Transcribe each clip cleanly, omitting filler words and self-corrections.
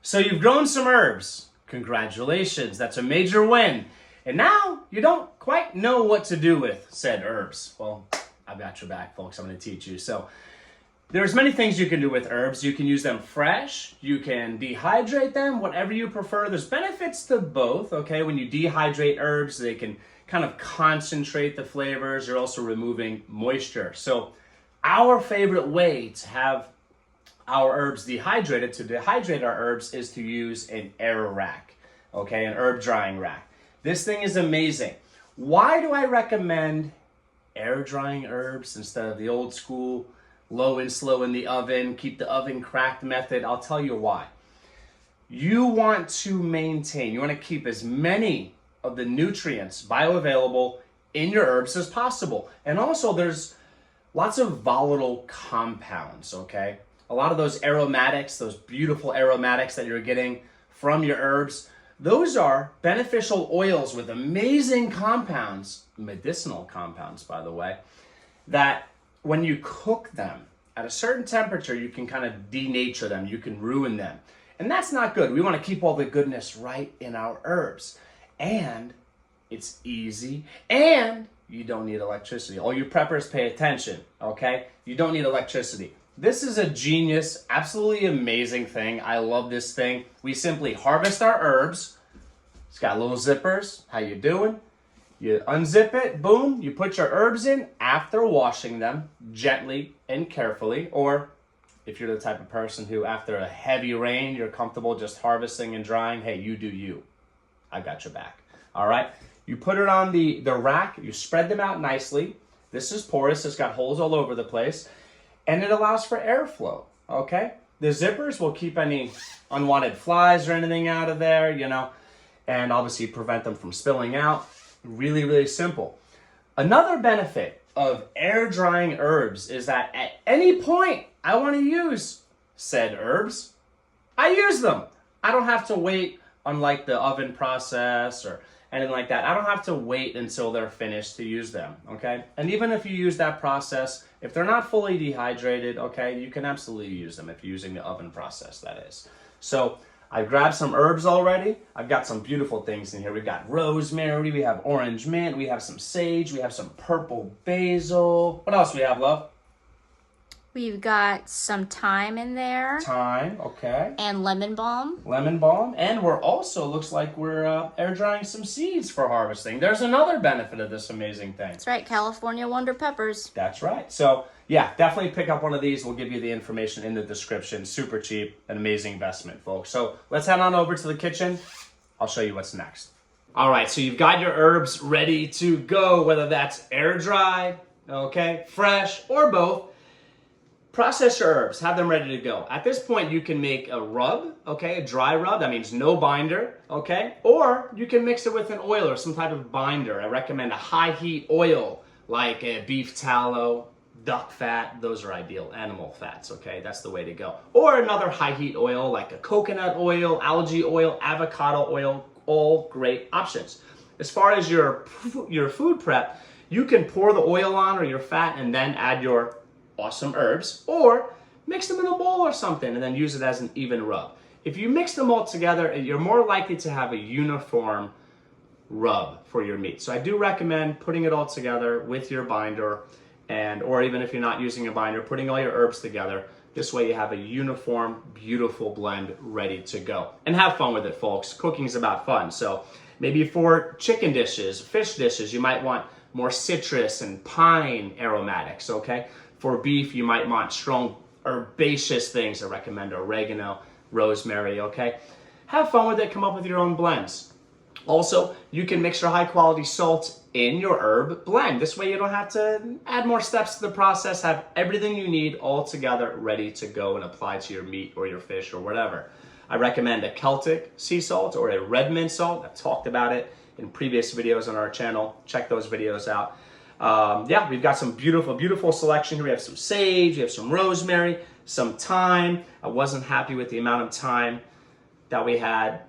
So you've grown some herbs. Congratulations, that's a major win. And now you don't quite know what to do with said herbs. Well, I've got your back, folks. I'm going to teach you. So there's many things you can do with herbs. You can use them fresh. You can dehydrate them, whatever you prefer. There's benefits to both, okay? When you dehydrate herbs, they can kind of concentrate the flavors. You're also removing moisture. So our favorite way to have our herbs dehydrated, to dehydrate our herbs, is to use an air rack, okay? An herb drying rack. This thing is amazing. Why do I recommend air drying herbs instead of the old school low and slow in the oven, keep the oven cracked method? I'll tell you why. You want to maintain, you want to keep as many of the nutrients bioavailable in your herbs as possible. And also there's lots of volatile compounds, okay? A lot of those aromatics, those beautiful aromatics that you're getting from your herbs, those are beneficial oils with amazing compounds, medicinal compounds, by the way, that when you cook them at a certain temperature, you can kind of denature them, you can ruin them. And that's not good. We want to keep all the goodness right in our herbs. And it's easy, and you don't need electricity. All you preppers, pay attention, okay? You don't need electricity. This is a genius, absolutely amazing thing. I love this thing. We simply harvest our herbs. It's got little zippers. How you doing? You unzip it, boom, you put your herbs in after washing them gently and carefully. Or if you're the type of person who after a heavy rain, you're comfortable just harvesting and drying, hey, you do you. I got your back. All right? You put it on the rack, you spread them out nicely. This is porous, it's got holes all over the place. And it allows for airflow, okay? The zippers will keep any unwanted flies or anything out of there, you know, and obviously prevent them from spilling out. Really, really simple. Another benefit of air drying herbs is that at any point I want to use said herbs, I use them. I don't have to wait, unlike the oven process or anything like that. I don't have to wait until they're finished to use them, okay? And even if you use that process, if they're not fully dehydrated, okay, you can absolutely use them if you're using the oven process, that is. So I've grabbed some herbs already. I've got some beautiful things in here. We've got rosemary, we have orange mint, we have some sage, we have some purple basil. What else we have, love? We've got some thyme in there. Thyme, okay. And lemon balm. Lemon balm. And we're also, looks like we're air drying some seeds for harvesting. There's another benefit of this amazing thing. That's right, California Wonder Peppers. That's right. So yeah, definitely pick up one of these. We'll give you the information in the description. Super cheap, an amazing investment, folks. So let's head on over to the kitchen. I'll show you what's next. All right, so you've got your herbs ready to go, whether that's air dried, okay, fresh, or both. Process your herbs, have them ready to go. At this point, you can make a rub, okay, a dry rub. That means no binder, okay? Or you can mix it with an oil or some type of binder. I recommend a high heat oil like a beef tallow, duck fat. Those are ideal, animal fats, okay? That's the way to go. Or another high heat oil like a coconut oil, algae oil, avocado oil, all great options. As far as your food prep, you can pour the oil on or your fat and then add your awesome herbs, or mix them in a bowl or something and then use it as an even rub. If you mix them all together, you're more likely to have a uniform rub for your meat. So I do recommend putting it all together with your binder, and or even if you're not using a binder, putting all your herbs together. This way you have a uniform, beautiful blend ready to go. And have fun with it, folks. Cooking is about fun. So maybe for chicken dishes, fish dishes, you might want more citrus and pine aromatics, okay? For beef, you might want strong herbaceous things. I recommend oregano, rosemary, okay? Have fun with it, come up with your own blends. Also, you can mix your high quality salt in your herb blend. This way you don't have to add more steps to the process, have everything you need all together ready to go and apply to your meat or your fish or whatever. I recommend a Celtic sea salt or a red mint salt. I've talked about it in previous videos on our channel. Check those videos out. Yeah, we've got some beautiful selection here. We have some sage, we have some rosemary, some thyme. I wasn't happy with the amount of thyme that we had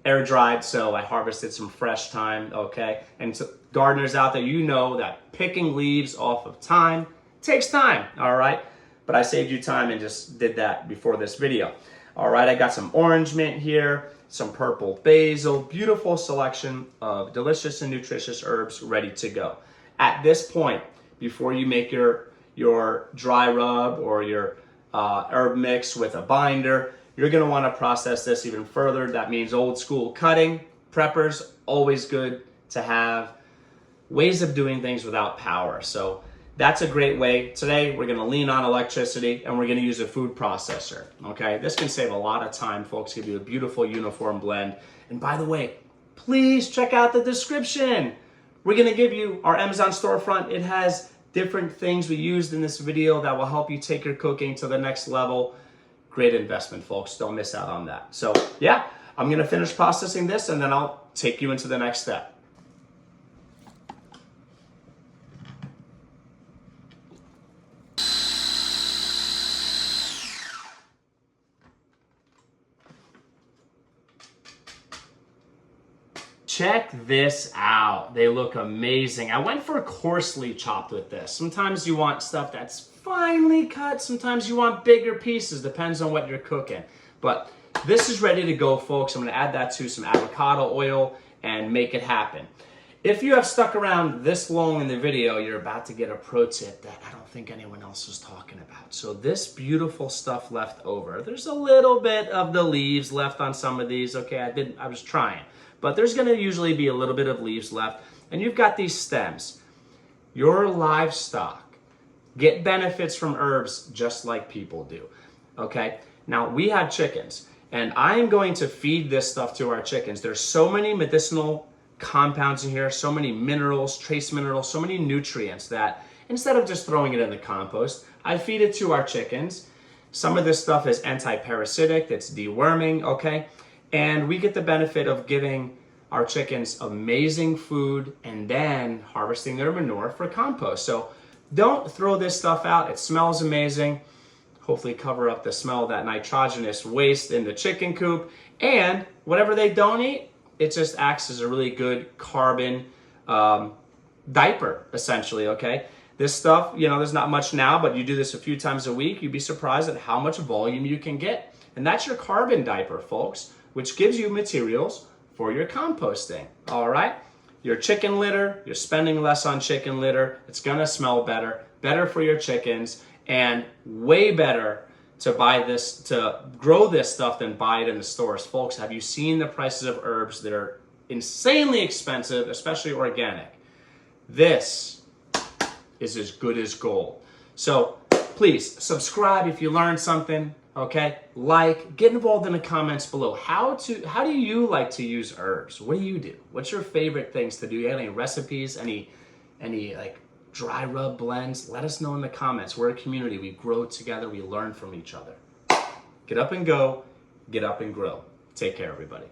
air dried, so I harvested some fresh thyme, okay? And to gardeners out there, you know that picking leaves off of thyme takes time, all right? But I saved you time and just did that before this video. All right, I got some orange mint here, some purple basil, beautiful selection of delicious and nutritious herbs ready to go. At this point, before you make your dry rub or your herb mix with a binder, you're gonna wanna process this even further. That means old school cutting. Preppers, always good to have ways of doing things without power. So that's a great way. Today, we're gonna lean on electricity and we're gonna use a food processor, okay? This can save a lot of time, folks, give you a beautiful uniform blend. And by the way, please check out the description. We're gonna give you our Amazon storefront. It has different things we used in this video that will help you take your cooking to the next level. Great investment, folks. Don't miss out on that. So yeah, I'm gonna finish processing this and then I'll take you into the next step. Check this out. They look amazing. I went for coarsely chopped with this. Sometimes you want stuff that's finely cut. Sometimes you want bigger pieces. Depends on what you're cooking. But this is ready to go, folks. I'm gonna add that to some avocado oil and make it happen. If you have stuck around this long in the video, you're about to get a pro tip that I don't think anyone else is talking about. So this beautiful stuff left over. There's a little bit of the leaves left on some of these. Okay, I was trying. But there's gonna usually be a little bit of leaves left. And you've got these stems. Your livestock get benefits from herbs just like people do, okay? Now, we have chickens, and I'm going to feed this stuff to our chickens. There's so many medicinal compounds in here, so many minerals, trace minerals, so many nutrients that instead of just throwing it in the compost, I feed it to our chickens. Some of this stuff is anti-parasitic, it's deworming, okay? And we get the benefit of giving our chickens amazing food and then harvesting their manure for compost. So don't throw this stuff out. It smells amazing. Hopefully cover up the smell of that nitrogenous waste in the chicken coop. And whatever they don't eat, it just acts as a really good carbon diaper, essentially, okay? This stuff, you know, there's not much now, but you do this a few times a week, you'd be surprised at how much volume you can get. And that's your carbon diaper, folks, which gives you materials for your composting, all right? Your chicken litter, you're spending less on chicken litter, it's gonna smell better, better for your chickens, and way better to buy this, to grow this stuff than buy it in the stores. Folks, have you seen the prices of herbs that are insanely expensive, especially organic? This is as good as gold. So please subscribe if you learned something. Okay, like, get involved in the comments below. How do you like to use herbs? What do you do? What's your favorite things to do? You have any recipes, any like dry rub blends? Let us know in the comments. We're a community. We grow together. We learn from each other. Get up and go. Get up and grow. Take care, everybody.